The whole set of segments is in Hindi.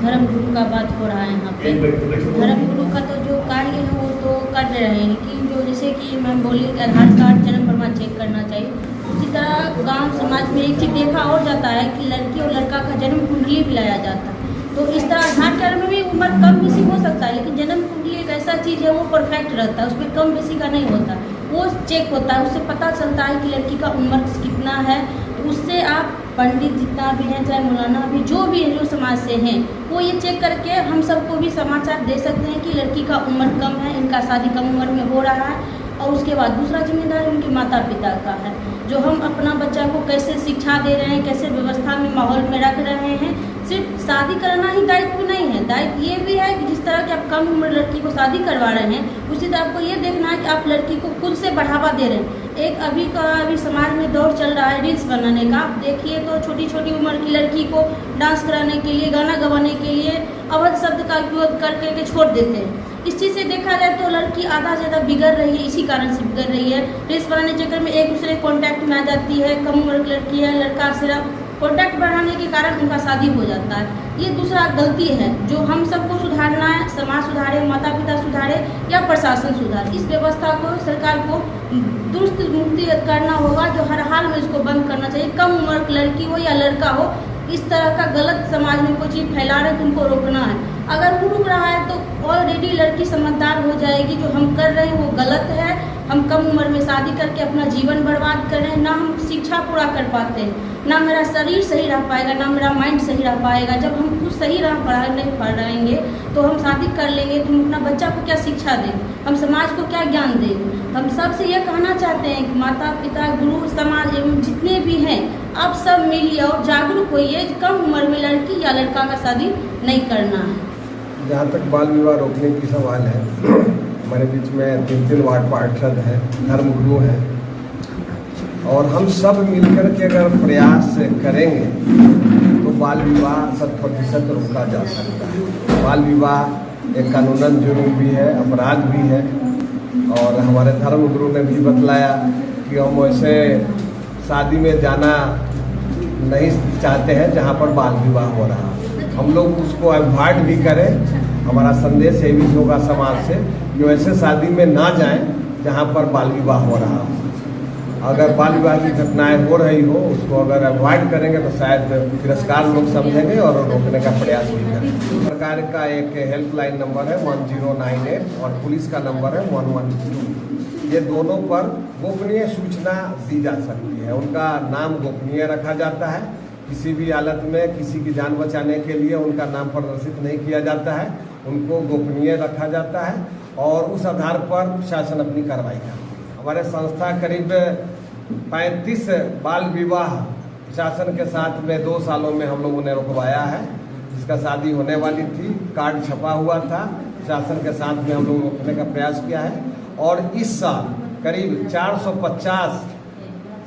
धर्मगुरु का बात हो रहा है यहाँ पे। धर्मगुरु का तो जो कार्य है वो तो कर रहे हैं, लेकिन जो जैसे कि मैं बोली आधार कार्ड जन्म प्रमाण चेक करना चाहिए, उसी तरह गांव समाज में एक चीज़ देखा और जाता है कि लड़की और लड़का का जन्म कुंडली भी लाया जाता है। तो इस तरह आधार कार्ड में भी उम्र कम बेसी हो सकता है, लेकिन जन्म कुंडली एक ऐसा चीज़ है वो परफेक्ट रहता है, उसमें कम बेसी का नहीं होता, वो चेक होता है, उससे पता चलता है कि लड़की का उम्र कितना है। तो उससे आप पंडित जितना भी हैं, चाहे मौलाना भी जो भी हैं, जो समाज से हैं, वो ये चेक करके हम सबको भी समाचार दे सकते हैं कि लड़की का उम्र कम है, इनका शादी कम उम्र में हो रहा है। और उसके बाद दूसरा जिम्मेदारी उनके माता पिता का है, जो हम अपना बच्चा को कैसे शिक्षा दे रहे हैं, कैसे व्यवस्था में माहौल में रख रहे हैं। सिर्फ शादी करना ही दायित्व नहीं है, दायित्व ये भी है कि जिस तरह कि आप कम उम्र लड़की को शादी करवा रहे हैं, उसी तरह आपको ये देखना है कि आप लड़की को खुद से बढ़ावा दे रहे हैं। एक अभी समाज में दौर चल रहा है रील्स बनाने का, आप देखिए तो छोटी छोटी उम्र की लड़की को डांस कराने के लिए, गाना गवाने के लिए अवध शब्द का उपयोग करके छोड़ देते हैं। इस चीज़ से देखा जाए तो लड़की आधा ज़्यादा बिगड़ रही है, इसी कारण से बिगड़ रही है। रील्स बनाने के चक्कर में एक दूसरे कॉन्टैक्ट में आ जाती है, कम उम्र की लड़की है, लड़का सिर्फ कॉन्टैक्ट बढ़ाने के कारण उनका शादी हो जाता है। ये दूसरा गलती है जो हम सबको सुधारना है, समाज सुधारे, माता पिता सुधारे या प्रशासन सुधारे। इस व्यवस्था को सरकार को दुरुस्त मुक्ति करना होगा, जो हर हाल में इसको बंद करना चाहिए। कम उम्र की लड़की हो या लड़का हो, इस तरह का गलत समाज में कोई चीज़ फैला रहे तो उनको रोकना है। अगर वो रुक रहा है तो ऑलरेडी लड़की समझदार हो जाएगी, जो हम कर रहे हैं वो गलत है। हम कम उम्र में शादी करके अपना जीवन बर्बाद कर रहे हैं, ना हम शिक्षा पूरा कर पाते हैं, ना मेरा शरीर सही रह पाएगा, ना मेरा माइंड सही रह पाएगा। जब हम कुछ सही राह पढ़ा नहीं पढ़ रहेंगे तो हम शादी कर लेंगे तो हम अपना बच्चा को क्या शिक्षा देंगे, हम समाज को क्या ज्ञान देंगे। हम सबसे ये कहना चाहते हैं कि माता पिता, गुरु, समाज एवं जितने भी हैं, आप सब मिलिए और जागरूक होइए, कम उम्र में लड़की या लड़का का शादी नहीं करना है। जहाँ तक बाल विवाह रोकने की सवाल है, हमारे बीच में 3 वार्ड पार्षद हैं, धर्मगुरु हैं, और हम सब मिलकर के अगर प्रयास करेंगे तो बाल विवाह 100% रोका जा सकता है। बाल विवाह एक कानूनन जुर्म भी है, अपराध भी है, और हमारे धर्मगुरु ने भी बतलाया कि हम वैसे शादी में जाना नहीं चाहते हैं जहाँ पर बाल विवाह हो रहा है, हम लोग उसको अवॉइड भी करें। हमारा संदेश ये भी होगा समाज से कि वैसे शादी में ना जाएं जहाँ पर बाल विवाह हो रहा हो। अगर बाल विवाह की घटनाएं हो रही हो, उसको अगर अवॉइड करेंगे तो शायद तिरस्कार लोग समझेंगे और रोकने का प्रयास भी करेंगे। सरकार का एक हेल्पलाइन नंबर है 1098 और पुलिस का नंबर है 112। ये दोनों पर गोपनीय सूचना दी जा सकती है, उनका नाम गोपनीय रखा जाता है। किसी भी हालत में किसी की जान बचाने के लिए उनका नाम प्रदर्शित नहीं किया जाता है, उनको गोपनीय रखा जाता है और उस आधार पर शासन अपनी कार्रवाई करता है। हमारे संस्था करीब 35 बाल विवाह शासन के साथ में 2 सालों में हम लोगों ने रुकवाया है। जिसका शादी होने वाली थी, कार्ड छपा हुआ था, शासन के साथ में हम लोग रोकने का प्रयास किया है। और इस साल करीब 450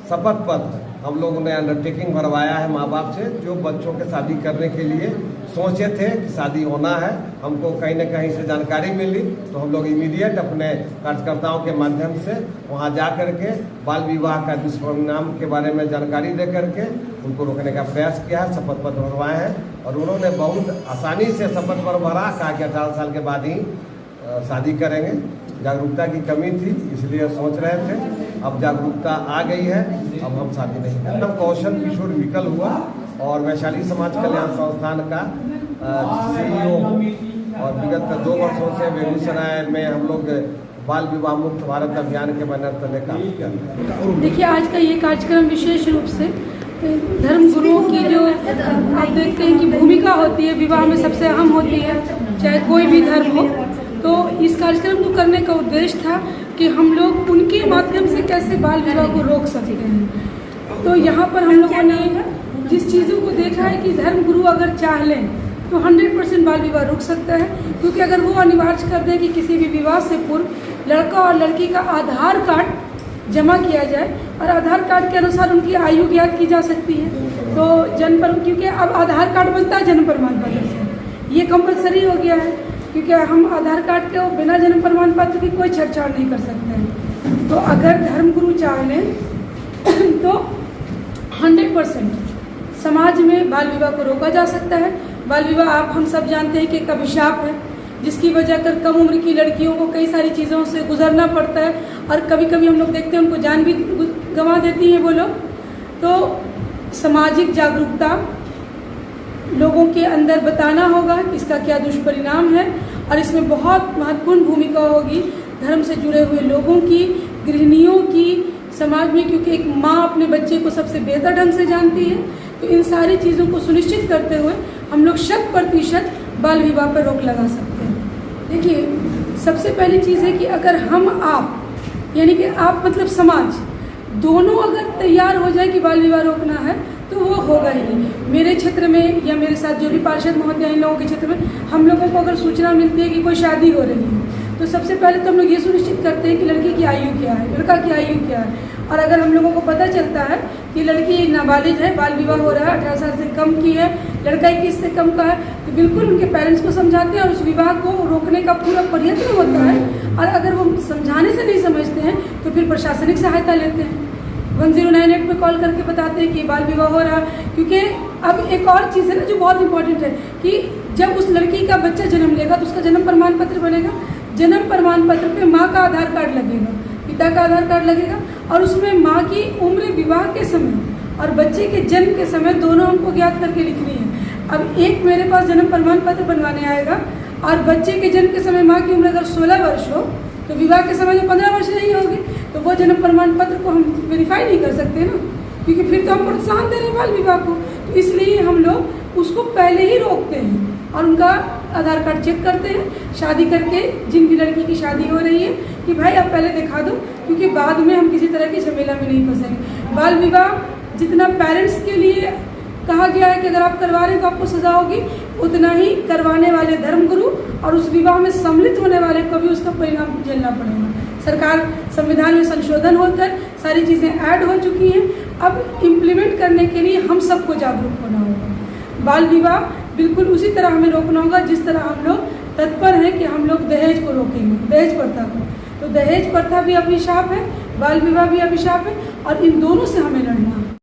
शपथ पत्र हम लोगों ने अंडरटेकिंग भरवाया है माँ बाप से, जो बच्चों के शादी करने के लिए सोचे थे कि शादी होना है। हमको कहीं न कहीं से जानकारी मिली तो हम लोग इमीडिएट अपने कार्यकर्ताओं के माध्यम से वहाँ जा कर के बाल विवाह का दुष्परिणाम के बारे में जानकारी दे करके उनको रोकने का प्रयास किया है, शपथ पत्र भरवाए हैं। और उन्होंने बहुत आसानी से शपथ पत्र भरा, कहा कि 18 साल के बाद ही शादी करेंगे। जागरूकता की कमी थी इसलिए सोच रहे थे, अब जागरूकता आ गई है, अब हम शादी नहीं करते। कौशल किशोर विकल हुआ और वैशाली समाज कल्याण संस्थान का CEO, और विगत 2 वर्षों से बेगूसराय में हम लोग बाल विवाह मुक्त भारत अभियान के बैनर तले काम किया। देखिए, आज का ये कार्यक्रम विशेष रूप से धर्मगुरुओं की जो आप देखते हैं कि भूमिका होती है विवाह में सबसे अहम होती है, चाहे कोई भी धर्म हो। तो इस कार्यक्रम को करने का उद्देश्य था कि हम लोग उनके माध्यम से कैसे बाल विवाह को रोक सकते हैं। तो यहाँ पर हम लोगों ने जिस चीज़ों को देखा है कि धर्मगुरु अगर चाह लें तो 100% बाल विवाह रुक सकता है, क्योंकि अगर वो अनिवार्य कर दें कि किसी भी विवाह से पूर्व लड़का और लड़की का आधार कार्ड जमा किया जाए और आधार कार्ड के अनुसार उनकी आयु ज्ञात की जा सकती है। तो क्योंकि अब आधार कार्ड बनता है जन्म प्रमाण पत्र से, ये कंपलसरी हो गया है, क्योंकि हम आधार कार्ड के बिना जन्म प्रमाण पत्र की कोई छेड़छाड़ नहीं कर सकते हैं। तो अगर धर्मगुरु चाह लें तो 100% समाज में बाल विवाह को रोका जा सकता है। बाल विवाह आप हम सब जानते हैं कि एक अभिशाप है, जिसकी वजह कर कम उम्र की लड़कियों को कई सारी चीज़ों से गुजरना पड़ता है, और कभी कभी हम लोग देखते हैं उनको जान भी गंवा देती हैं वो लोग। तो सामाजिक जागरूकता लोगों के अंदर बताना होगा कि इसका क्या दुष्परिणाम है, और इसमें बहुत महत्वपूर्ण भूमिका होगी धर्म से जुड़े हुए लोगों की, गृहिणियों की, समाज में, क्योंकि एक माँ अपने बच्चे को सबसे बेहतर ढंग से जानती है। तो इन सारी चीज़ों को सुनिश्चित करते हुए हम लोग 100% बाल विवाह पर रोक लगा सकते हैं। देखिए, सबसे पहली चीज़ है कि अगर हम आप यानी कि आप मतलब समाज दोनों अगर तैयार हो जाए कि बाल विवाह रोकना है तो वो होगा ही नहीं। मेरे क्षेत्र में या मेरे साथ जो भी पार्षद महोदय इन लोगों के क्षेत्र में हम लोगों को अगर सूचना मिलती है कि कोई शादी हो रही है तो सबसे पहले तो हम लोग ये सुनिश्चित करते हैं कि लड़की की आयु क्या है, लड़का की आयु क्या है। और अगर हम लोगों को पता चलता है कि लड़की नाबालिग है, बाल विवाह हो रहा है, 18 साल से कम की है, लड़का 21 से कम का है, तो बिल्कुल उनके पेरेंट्स को समझाते हैं और उस विवाह को रोकने का पूरा प्रयत्न होता है। और अगर वो समझाने से नहीं समझते हैं तो फिर प्रशासनिक सहायता लेते हैं, 1098 पे कॉल करके बताते हैं कि बाल विवाह हो रहा है। क्योंकि अब एक और चीज़ है ना जो बहुत इंपॉर्टेंट है कि जब उस लड़की का बच्चा जन्म लेगा तो उसका जन्म प्रमाण पत्र बनेगा। जन्म प्रमाण पत्र पे माँ का आधार कार्ड लगेगा, पिता का आधार कार्ड लगेगा, और उसमें माँ की उम्र विवाह के समय और बच्चे के जन्म के समय दोनों हमको ज्ञात करके लिखनी है। अब एक मेरे पास जन्म प्रमाण पत्र बनवाने आएगा और बच्चे के जन्म के समय माँ की उम्र अगर 16 वर्ष हो तो विवाह के समय जो 15 वर्ष नहीं होगी तो वो जन्म प्रमाण पत्र को हम वेरीफाई नहीं कर सकते ना, क्योंकि फिर तो हम प्रोत्साहन दे रहे हैं बाल विवाह को। तो इसलिए हम लोग उसको पहले ही रोकते हैं और उनका आधार कार्ड चेक करते हैं शादी करके, जिनकी लड़की की शादी हो रही है, कि भाई आप पहले दिखा दो, क्योंकि बाद में हम किसी तरह की झमेला में नहीं फंसेंगे। बाल विवाह जितना पेरेंट्स के लिए कहा गया है कि अगर आप करवा रहे हैं तो आपको सजा होगी, उतना ही करवाने वाले धर्मगुरु और उस विवाह में सम्मिलित होने वाले को भी उसका परिणाम झेलना पड़ेगा। सरकार संविधान में संशोधन होकर सारी चीज़ें ऐड हो चुकी हैं, अब इम्प्लीमेंट करने के लिए हम सबको जागरूक होना होगा। बाल विवाह बिल्कुल उसी तरह हमें रोकना होगा जिस तरह हम लोग तत्पर हैं कि हम लोग दहेज को रोकेंगे, दहेज प्रथा को। तो दहेज प्रथा भी अभिशाप है, बाल विवाह भी अभिशाप है, और इन दोनों से हमें लड़ना है।